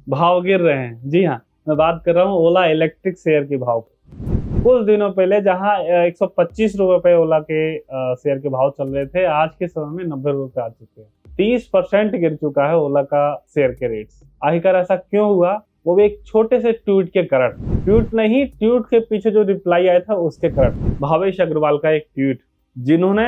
भाव गिर रहे हैं। जी हाँ, मैं बात कर रहा हूँ ओला इलेक्ट्रिक शेयर के भाव की। कुछ दिनों पहले जहाँ 125 रुपए ओला के शेयर के भाव चल रहे थे, आज के समय में 90 रुपए आ चुके हैं। 30% गिर चुका है ओला का शेयर के रेट्स। आखिरकार ऐसा क्यों हुआ? वो भी एक छोटे से ट्वीट के कारण। ट्वीट नहीं, ट्वीट के पीछे जो रिप्लाई आया था उसके कारण। भावेश अग्रवाल का एक ट्वीट, जिन्होंने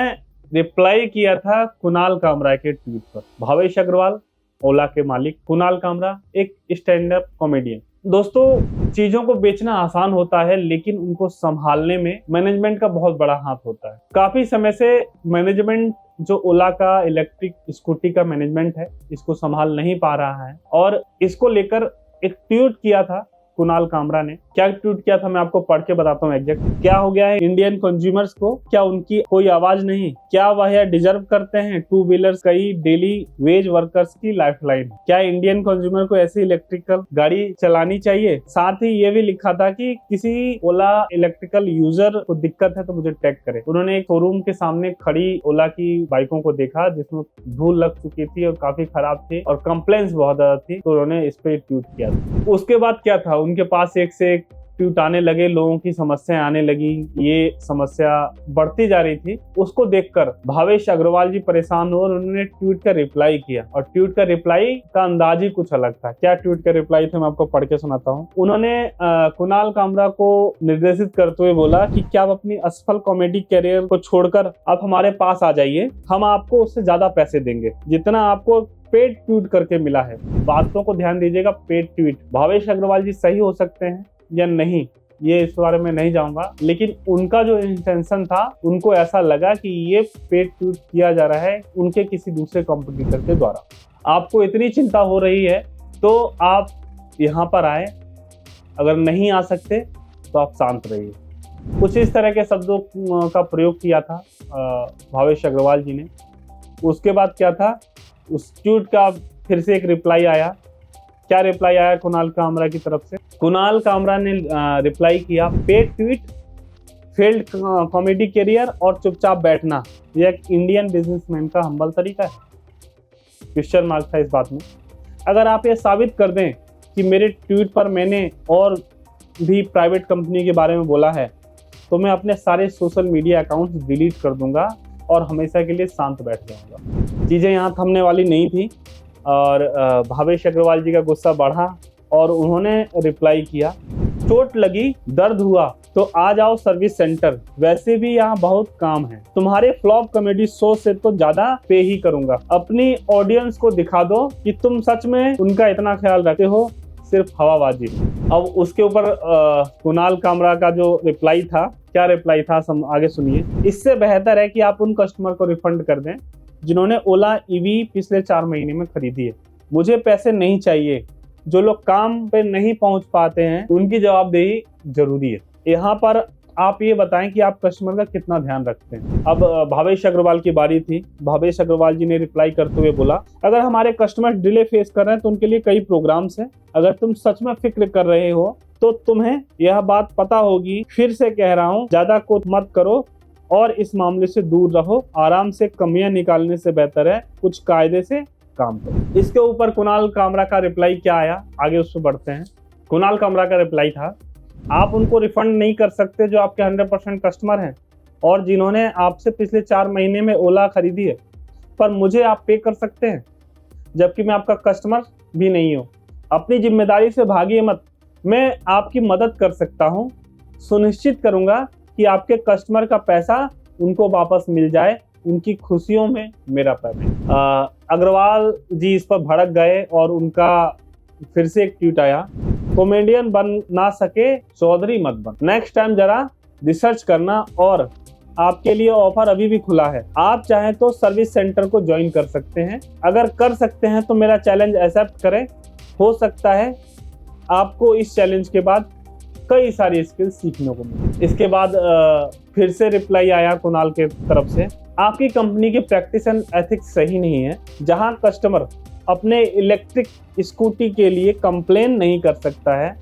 रिप्लाई किया था कुणाल कामरा के ट्वीट पर। भावेश अग्रवाल ओला के मालिक, कुणाल कामरा एक स्टैंड अप कॉमेडियन। दोस्तों, चीजों को बेचना आसान होता है, लेकिन उनको संभालने में मैनेजमेंट का बहुत बड़ा हाथ होता है। काफी समय से मैनेजमेंट जो ओला का इलेक्ट्रिक स्कूटी का मैनेजमेंट है, इसको संभाल नहीं पा रहा है और इसको लेकर एक ट्वीट किया था कुणाल कामरा ने। क्या ट्वीट किया था मैं आपको पढ़ के बताता हूँ एग्जैक्ट। क्या हो गया है इंडियन कंज्यूमर्स को? क्या उनकी कोई आवाज नहीं? क्या वह यह डिजर्व करते हैं? टू व्हीलर्स कई डेली वेज वर्कर्स की लाइफलाइन। क्या इंडियन कंज्यूमर को ऐसी इलेक्ट्रिकल गाड़ी चलानी चाहिए? साथ ही ये भी लिखा था कि किसी ओला इलेक्ट्रिकल यूजर को दिक्कत है तो मुझे टैग करे। उन्होंने एक शोरूम के सामने खड़ी ओला की बाइकों को देखा जिसमें धूल लग चुकी थी और काफी खराब थी और कंप्लेंट्स बहुत ज्यादा थी, तो उन्होंने इस पे ट्वीट किया था। उसके बाद क्या था, उनके पास एक से एक ट्वीट आने लगे, लोगों की समस्याएं आने लगी, ये समस्या बढ़ती जा रही थी। उसको देखकर भावेश अग्रवाल जी परेशान हुए और उन्होंने ट्वीट का रिप्लाई किया और ट्वीट का रिप्लाई का अंदाज ही कुछ अलग था। क्या ट्वीट का रिप्लाई था मैं आपको पढ़ के सुनाता हूँ। उन्होंने कुणाल कामरा को निर्देशित करते हुए बोला कि क्या आप अपनी असफल कॉमेडी कैरियर को छोड़कर आप हमारे पास आ जाइए, हम आपको उससे ज्यादा पैसे देंगे जितना आपको पेड ट्वीट करके मिला है। बातों को ध्यान दीजिएगा, पेड ट्वीट। भावेश अग्रवाल जी सही हो सकते हैं या नहीं, ये इस बारे में नहीं जाऊंगा, लेकिन उनका जो इंटेंशन था, उनको ऐसा लगा कि ये पेड ट्वीट किया जा रहा है उनके किसी दूसरे कॉम्पिटिटर के द्वारा। आपको इतनी चिंता हो रही है तो आप यहाँ पर आए, अगर नहीं आ सकते तो आप शांत रहिए। कुछ इस तरह के शब्दों का प्रयोग किया था भावेश अग्रवाल जी ने। उसके बाद क्या था, उस ट्वीट का फिर से एक रिप्लाई आया। क्या रिप्लाई आया कुणाल कामरा की तरफ से? कुणाल कामरा ने रिप्लाई किया, paid tweet, failed comedy career और चुपचाप बैठना, यह एक इंडियन बिजनेसमैन का हम्बल तरीका है। क्वेश्चन मार्क था इस बात में। अगर आप ये साबित कर दें कि मेरे ट्वीट पर मैंने और भी प्राइवेट कंपनी के बारे में बोला है, तो मैं अपने सारे सोशल मीडिया अकाउंट्स डिलीट कर दूंगा और हमेशा के लिए शांत बैठ जाऊंगा। चीज़ें यहाँ थमने वाली नहीं थी और भावेश अग्रवाल जी का गुस्सा बढ़ा और उन्होंने रिप्लाई किया, चोट लगी, दर्द हुआ तो आ जाओ सर्विस सेंटर, वैसे भी यहाँ बहुत काम है, तुम्हारे फ्लॉप कॉमेडी शो से तो ज्यादा पे ही करूंगा। अपनी ऑडियंस को दिखा दो कि तुम सच में उनका इतना ख्याल रखते हो, सिर्फ हवाबाजी। अब उसके ऊपर कुणाल कामरा का जो रिप्लाई था, क्या रिप्लाई था आगे सुनिए। इससे बेहतर है कि आप उन कस्टमर को रिफंड कर दें जिन्होंने ओला ईवी पिछले 4 महीने में खरीदी है। मुझे पैसे नहीं चाहिए। जो लोग काम पे नहीं पहुंच पाते हैं उनकी जवाबदेही जरूरी है। यहाँ पर आप ये बताएं कि आप कस्टमर का कितना ध्यान रखते हैं। अब भावेश अग्रवाल की बारी थी। भावेश अग्रवाल जी ने रिप्लाई करते हुए बोला, अगर हमारे कस्टमर डिले फेस कर रहे हैं तो उनके लिए कई प्रोग्राम्स हैं। अगर तुम सच में फिक्र कर रहे हो तो तुम्हें यह बात पता होगी। फिर से कह रहा हूँ, ज्यादा कोत मत करो और इस मामले से दूर रहो। आराम से कमियां निकालने से बेहतर है कुछ कायदे से काम करो। इसके ऊपर कुणाल कामरा का रिप्लाई क्या आया, आगे उस पर बढ़ते हैं। कुणाल कामरा का रिप्लाई था, आप उनको रिफंड नहीं कर सकते जो आपके 100% कस्टमर हैं और जिन्होंने आपसे पिछले 4 महीने में ओला खरीदी है, पर मुझे आप पे कर सकते हैं जबकि मैं आपका कस्टमर भी नहीं हूँ। अपनी जिम्मेदारी से भागिए मत, मैं आपकी मदद कर सकता हूँ। सुनिश्चित करूंगा कि आपके कस्टमर का पैसा उनको वापस मिल जाए, उनकी खुशियों में मेरा पेमेंट। अग्रवाल जी इस पर भड़क गए और उनका फिर से एक ट्वीट आया, कॉमेडियन बन ना सके चौधरी मत बन, नेक्स्ट टाइम जरा रिसर्च करना और आपके लिए ऑफर अभी भी खुला है। आप चाहें तो सर्विस सेंटर को ज्वाइन कर सकते हैं। अगर कर सकते हैं तो मेरा चैलेंज एक्सेप्ट करें। हो सकता है आपको इस चैलेंज के बाद कई सारी स्किल्स सीखने को मिले। इसके बाद फिर से रिप्लाई आया कुणाल के तरफ से, आपकी कंपनी की प्रैक्टिस एंड एथिक्स सही नहीं है। जहां कस्टमर अपने इलेक्ट्रिक स्कूटी के लिए कंप्लेन नहीं कर सकता है,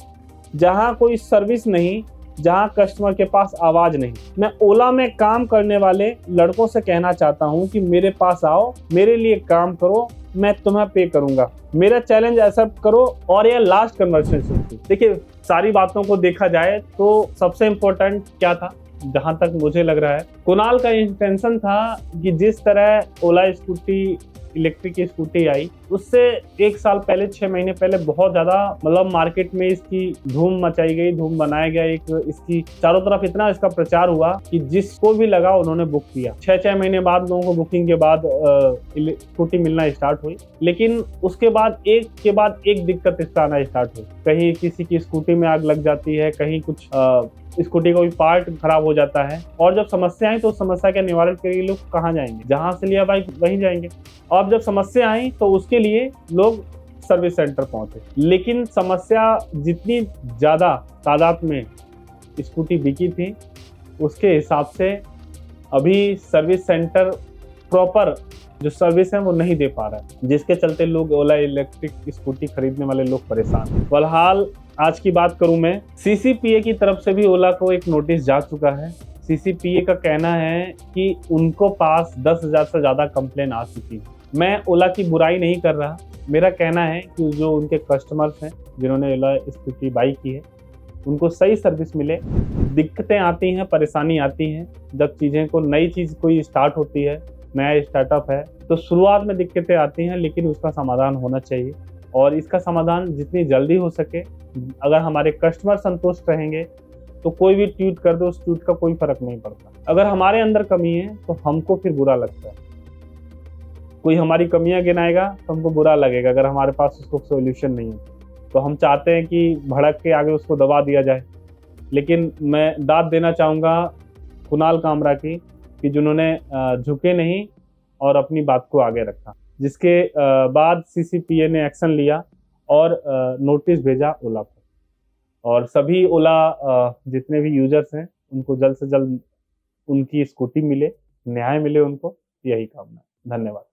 जहां कोई सर्विस नहीं, जहां कस्टमर के पास आवाज नहीं। मैं ओला में काम करने वाले लड़कों से कहना चाहता हूं कि मेरे पास आओ, मेरे लिए काम करो, मैं तुम्हें पे करूंगा, मेरा चैलेंज एक्सेप्ट करो और ये लास्ट कन्वर्सेशन थी। देखिए, सारी बातों को देखा जाए तो सबसे इम्पोर्टेंट क्या था, जहां तक मुझे लग रहा है, कुणाल का इंटेंशन था कि जिस तरह ओला स्कूटी, इलेक्ट्रिक की स्कूटी आई, उससे 1 साल पहले, 6 महीने पहले बहुत ज्यादा मतलब मार्केट में इसकी धूम मचाई गई, धूम बनाया गया, एक इसकी चारों तरफ इतना इसका प्रचार हुआ कि जिसको भी लगा उन्होंने बुक किया। 6 महीने बाद लोगों को बुकिंग के बाद स्कूटी मिलना स्टार्ट हुई, लेकिन उसके बाद एक के बाद एक दिक्कत इसका आना स्टार्ट हुई। कहीं किसी की स्कूटी में आग लग जाती है, कहीं कुछ स्कूटी का कोई पार्ट खराब हो जाता है, और जब समस्या आई तो उस समस्या के निवारण के लिए लोग कहाँ जाएंगे, जहां से लिया बाइक वहीं जाएंगे। और जब समस्या आई तो उसके लिए लोग सर्विस सेंटर पहुंचे, लेकिन समस्या जितनी ज्यादा तादाद में स्कूटी बिकी थी उसके हिसाब से अभी सर्विस सेंटर प्रॉपर जो सर्विस है वो नहीं दे पा रहा है, जिसके चलते लोग ओला इलेक्ट्रिक स्कूटी खरीदने वाले लोग परेशान हैं। फिलहाल आज की बात करूं मैं, सीसीपीए की तरफ से भी ओला को एक नोटिस जा चुका है। सीसीपीए का कहना है कि उनको पास 10,000 से ज़्यादा कंप्लेन आ चुकी है। मैं ओला की बुराई नहीं कर रहा, मेरा कहना है कि जो उनके कस्टमर्स हैं जिन्होंने ओला स्कूटी बाई की है, उनको सही सर्विस मिले। दिक्कतें आती हैं, परेशानी आती हैं, जब चीज़ें को नई चीज़ कोई स्टार्ट होती है, नया स्टार्टअप है, तो शुरुआत में दिक्कतें आती हैं, लेकिन उसका समाधान होना चाहिए। और इसका समाधान जितनी जल्दी हो सके, अगर हमारे कस्टमर संतुष्ट रहेंगे तो कोई भी ट्वीट कर दो, उस ट्वीट का कोई फर्क नहीं पड़ता। अगर हमारे अंदर कमी है तो हमको फिर बुरा लगता है, कोई हमारी कमियां गिनाएगा तो हमको बुरा लगेगा अगर हमारे पास उसको सोल्यूशन नहीं है। तो हम चाहते हैं कि भड़क के आगे उसको दबा दिया जाए। लेकिन मैं दाद देना चाहूँगा कुणाल कामरा की, कि जिन्होंने झुके नहीं और अपनी बात को आगे रखा, जिसके बाद सीसीपीए ने एक्शन लिया और नोटिस भेजा ओला को। और सभी ओला जितने भी यूजर्स हैं उनको जल्द से जल्द उनकी स्कूटी मिले, न्याय मिले उनको, यही कामना है। धन्यवाद।